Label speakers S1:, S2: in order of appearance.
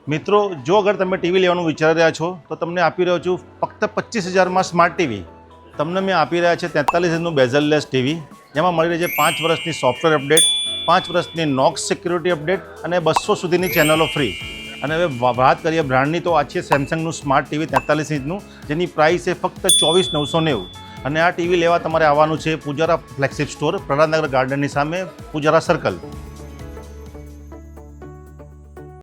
S1: મિત્રો, જો અગર તમે ટીવી લેવાનું વિચારી રહ્યા છો તો તમને આપી રહ્યો છું ફક્ત 25,000માં સ્માર્ટ ટીવી. તમને મેં આપી રહ્યા છે 43 ઇંચનું બેઝલલેસ ટીવી, જેમાં મળી રહે છે 5 વર્ષની સોફ્ટવેર અપડેટ, 5 વર્ષની નોક્સ સિક્યુરિટી અપડેટ અને 200 સુધીની ચેનલો ફ્રી. અને હવે વાત કરીએ બ્રાન્ડની, તો આ છે સેમસંગનું સ્માર્ટ ટીવી 43 ઇંચનું, જેની પ્રાઇસ છે ફક્ત 24,990. અને આ ટીવી લેવા તમારે આવવાનું છે પૂજારા ફ્લેગશિપ સ્ટોર, પ્રહલાદનગર ગાર્ડનની સામે, પૂજારા સર્કલ.